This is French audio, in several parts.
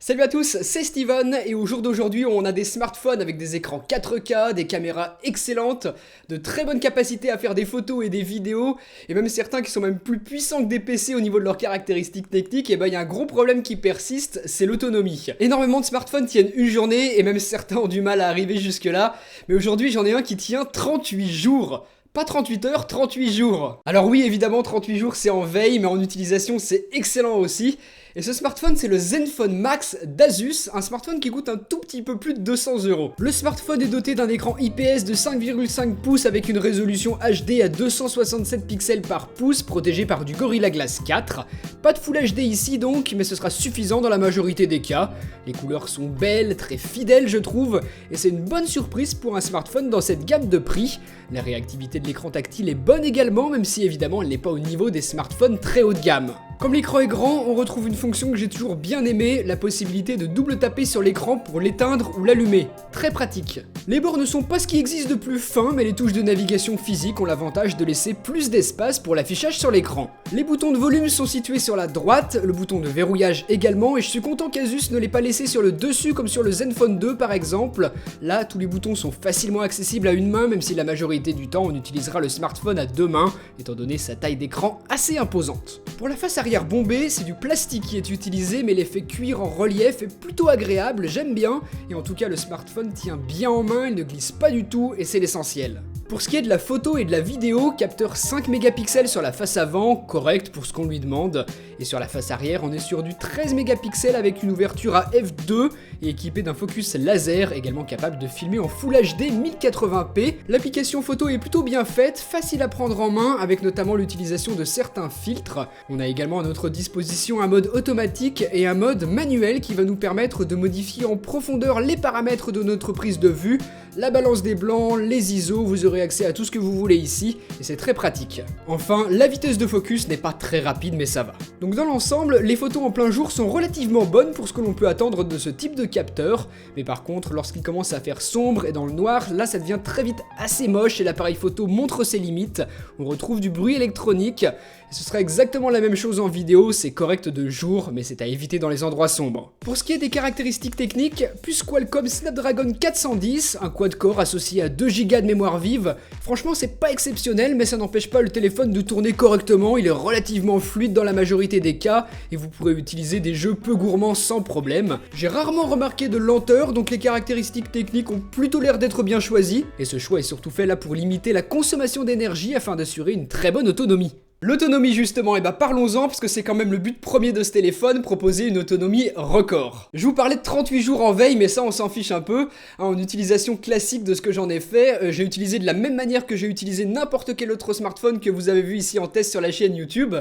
Salut à tous, c'est Steven et au jour d'aujourd'hui on a des smartphones avec des écrans 4K, des caméras excellentes, de très bonnes capacités à faire des photos et des vidéos et même certains qui sont même plus puissants que des PC au niveau de leurs caractéristiques techniques. Et il y a un gros problème qui persiste, c'est l'autonomie. Énormément de smartphones tiennent une journée et même certains ont du mal à arriver jusque là, mais aujourd'hui j'en ai un qui tient 38 jours. Pas 38 heures, 38 jours. Alors oui, évidemment, 38 jours c'est en veille, mais en utilisation c'est excellent aussi. Et ce smartphone, c'est le Zenfone Max d'Asus, un smartphone qui coûte un tout petit peu plus de 200 €. Le smartphone est doté d'un écran IPS de 5,5 pouces avec une résolution HD à 267 pixels par pouce, protégé par du Gorilla Glass 4. Pas de Full HD ici donc, mais ce sera suffisant dans la majorité des cas. Les couleurs sont belles, très fidèles je trouve, et c'est une bonne surprise pour un smartphone dans cette gamme de prix. La réactivité de l'écran tactile est bonne également, même si évidemment elle n'est pas au niveau des smartphones très haut de gamme. Comme l'écran est grand, on retrouve une fonction que j'ai toujours bien aimée, la possibilité de double taper sur l'écran pour l'éteindre ou l'allumer. Très pratique. Les bords ne sont pas ce qui existe de plus fin, mais les touches de navigation physique ont l'avantage de laisser plus d'espace pour l'affichage sur l'écran. Les boutons de volume sont situés sur la droite, le bouton de verrouillage également, et je suis content qu'Asus ne l'ait pas laissé sur le dessus comme sur le Zenfone 2 par exemple. Là, tous les boutons sont facilement accessibles à une main, même si la majorité du temps on utilisera le smartphone à deux mains, étant donné sa taille d'écran assez imposante. Pour la face arrière bombée, c'est du plastique qui est utilisé, mais l'effet cuir en relief est plutôt agréable, j'aime bien, et en tout cas le smartphone tient bien en main, il ne glisse pas du tout, et c'est l'essentiel. Pour ce qui est de la photo et de la vidéo, capteur 5 mégapixels sur la face avant, correct pour ce qu'on lui demande, et sur la face arrière on est sur du 13 mégapixels avec une ouverture à f2 et équipé d'un focus laser, également capable de filmer en Full HD 1080p. L'application photo est plutôt bien faite, facile à prendre en main avec notamment l'utilisation de certains filtres. On a également à notre disposition un mode automatique et un mode manuel qui va nous permettre de modifier en profondeur les paramètres de notre prise de vue, la balance des blancs, les ISO, vous aurez accès à tout ce que vous voulez ici et c'est très pratique. Enfin, la vitesse de focus n'est pas très rapide mais ça va. Donc dans l'ensemble, les photos en plein jour sont relativement bonnes pour ce que l'on peut attendre de ce type de capteur, mais par contre lorsqu'il commence à faire sombre et dans le noir, là ça devient très vite assez moche et l'appareil photo montre ses limites, on retrouve du bruit électronique, et ce sera exactement la même chose en vidéo, c'est correct de jour mais c'est à éviter dans les endroits sombres. Pour ce qui est des caractéristiques techniques, puce Qualcomm Snapdragon 410, un quad-core associé à 2 Go de mémoire vive, franchement c'est pas exceptionnel mais ça n'empêche pas le téléphone de tourner correctement, il est relativement fluide dans la majorité des cas et vous pourrez utiliser des jeux peu gourmands sans problème. J'ai rarement remarqué de lenteur donc les caractéristiques techniques ont plutôt l'air d'être bien choisies et ce choix est surtout fait là pour limiter la consommation d'énergie afin d'assurer une très bonne autonomie. L'autonomie justement, et parlons-en parce que c'est quand même le but premier de ce téléphone, proposer une autonomie record. Je vous parlais de 38 jours en veille mais ça on s'en fiche un peu, en utilisation classique de ce que j'en ai fait, j'ai utilisé de la même manière que j'ai utilisé n'importe quel autre smartphone que vous avez vu ici en test sur la chaîne YouTube,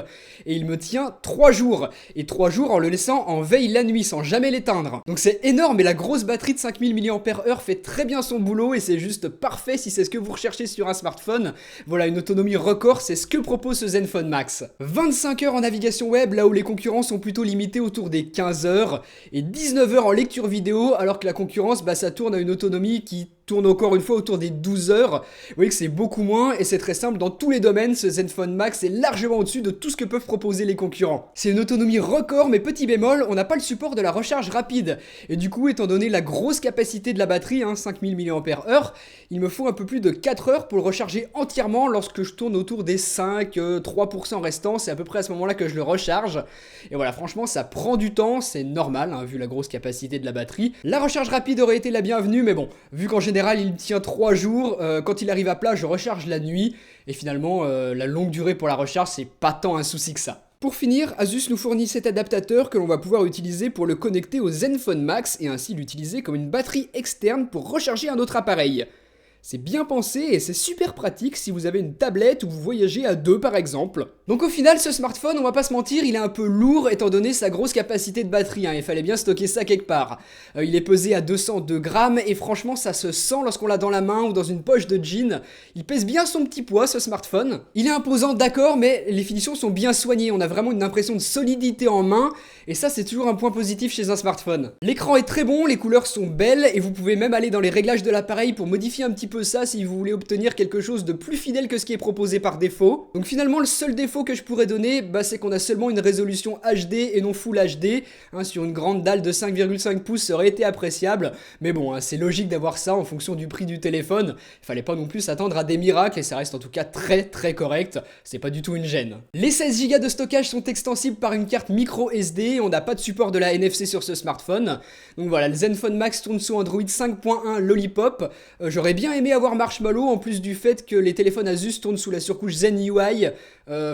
et il me tient 3 jours, et 3 jours en le laissant en veille la nuit sans jamais l'éteindre. Donc c'est énorme et la grosse batterie de 5000 mAh fait très bien son boulot et c'est juste parfait si c'est ce que vous recherchez sur un smartphone. Voilà, une autonomie record, c'est ce que propose ce Zenfone Max. 25 heures en navigation web là où les concurrents sont plutôt limités autour des 15 heures et 19 heures en lecture vidéo alors que la concurrence ça tourne à une autonomie qui tourne encore une fois autour des 12 heures. Vous voyez que c'est beaucoup moins et c'est très simple dans tous les domaines, ce Zenfone Max est largement au-dessus de tout ce que peuvent proposer les concurrents. C'est une autonomie record mais petit bémol, on n'a pas le support de la recharge rapide et du coup étant donné la grosse capacité de la batterie, 5000 mAh, il me faut un peu plus de 4 heures pour le recharger entièrement lorsque je tourne autour des 3% restants, c'est à peu près à ce moment là que je le recharge et voilà, franchement ça prend du temps, c'est normal vu la grosse capacité de la batterie. La recharge rapide aurait été la bienvenue mais bon, vu qu'en général il tient 3 jours, quand il arrive à plat je recharge la nuit et finalement la longue durée pour la recharge c'est pas tant un souci que ça. Pour finir, Asus nous fournit cet adaptateur que l'on va pouvoir utiliser pour le connecter au Zenfone Max et ainsi l'utiliser comme une batterie externe pour recharger un autre appareil. C'est bien pensé et c'est super pratique si vous avez une tablette ou vous voyagez à deux par exemple. Donc au final ce smartphone, on va pas se mentir, il est un peu lourd étant donné sa grosse capacité de batterie, il fallait bien stocker ça quelque part. Il est pesé à 202 grammes et franchement ça se sent lorsqu'on l'a dans la main ou dans une poche de jean. Il pèse bien son petit poids ce smartphone. Il est imposant d'accord mais les finitions sont bien soignées, on a vraiment une impression de solidité en main et ça c'est toujours un point positif chez un smartphone. L'écran est très bon, les couleurs sont belles et vous pouvez même aller dans les réglages de l'appareil pour modifier un petit peu peu ça si vous voulez obtenir quelque chose de plus fidèle que ce qui est proposé par défaut. Donc finalement le seul défaut que je pourrais donner, c'est qu'on a seulement une résolution HD et non Full HD. Sur une grande dalle de 5,5 pouces ça aurait été appréciable, mais bon, c'est logique d'avoir ça en fonction du prix du téléphone. Il fallait pas non plus s'attendre à des miracles et ça reste en tout cas très correct, c'est pas du tout une gêne. Les 16 Go de stockage sont extensibles par une carte micro SD, on n'a pas de support de la NFC sur ce smartphone. Donc voilà, le Zenfone Max tourne sous Android 5.1 Lollipop. J'aurais bien aimé avoir Marshmallow en plus du fait que les téléphones Asus tournent sous la surcouche Zen UI.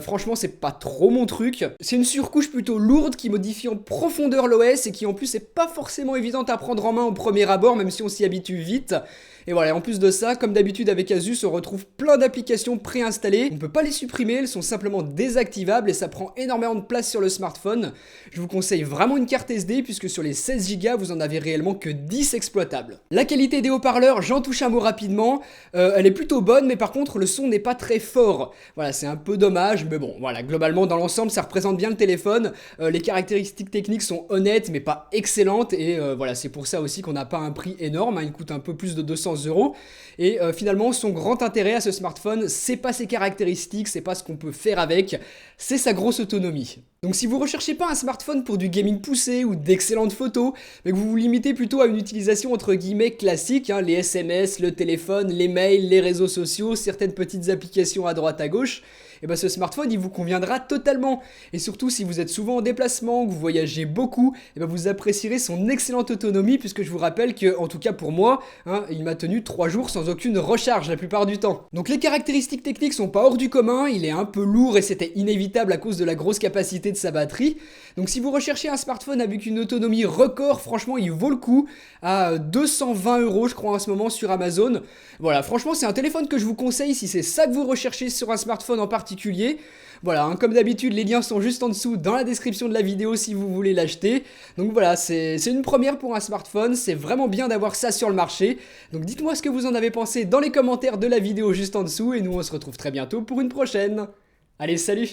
Franchement c'est pas trop mon truc. C'est une surcouche plutôt lourde qui modifie en profondeur l'OS et qui en plus est pas forcément évidente à prendre en main au premier abord même si on s'y habitue vite. Et voilà, en plus de ça, comme d'habitude avec Asus, on retrouve plein d'applications préinstallées. On peut pas les supprimer, elles sont simplement désactivables et ça prend énormément de place sur le smartphone. Je vous conseille vraiment une carte SD puisque sur les 16 Go, vous en avez réellement que 10 exploitables. La qualité des haut-parleurs, j'en touche un mot rapidement. Elle est plutôt bonne, mais par contre, le son n'est pas très fort. Voilà, c'est un peu dommage, mais bon, voilà, globalement, dans l'ensemble, ça représente bien le téléphone. Les caractéristiques techniques sont honnêtes, mais pas excellentes. Et voilà, c'est pour ça aussi qu'on n'a pas un prix énorme. Il coûte un peu plus de 200 €. Et finalement, son grand intérêt à ce smartphone, c'est pas ses caractéristiques, c'est pas ce qu'on peut faire avec, c'est sa grosse autonomie. Donc si vous recherchez pas un smartphone pour du gaming poussé ou d'excellentes photos, mais que vous vous limitez plutôt à une utilisation entre guillemets classique, les SMS, le téléphone, les mails, les réseaux sociaux, certaines petites applications à droite à gauche, et ce smartphone il vous conviendra totalement. Et surtout si vous êtes souvent en déplacement, que vous voyagez beaucoup, vous apprécierez son excellente autonomie puisque je vous rappelle que, en tout cas pour moi, il m'a tenu 3 jours sans aucune recharge la plupart du temps. Donc les caractéristiques techniques sont pas hors du commun, il est un peu lourd et c'était inévitable à cause de la grosse capacité de sa batterie. Donc si vous recherchez un smartphone avec une autonomie record, franchement il vaut le coup, à 220 € je crois en ce moment sur Amazon. Voilà, franchement c'est un téléphone que je vous conseille si c'est ça que vous recherchez sur un smartphone en particulier. Voilà, comme d'habitude les liens sont juste en dessous dans la description de la vidéo si vous voulez l'acheter. Donc voilà, c'est une première pour un smartphone, c'est vraiment bien d'avoir ça sur le marché. Donc dites-moi ce que vous en avez pensé dans les commentaires de la vidéo juste en dessous et nous on se retrouve très bientôt pour une prochaine. Allez, salut!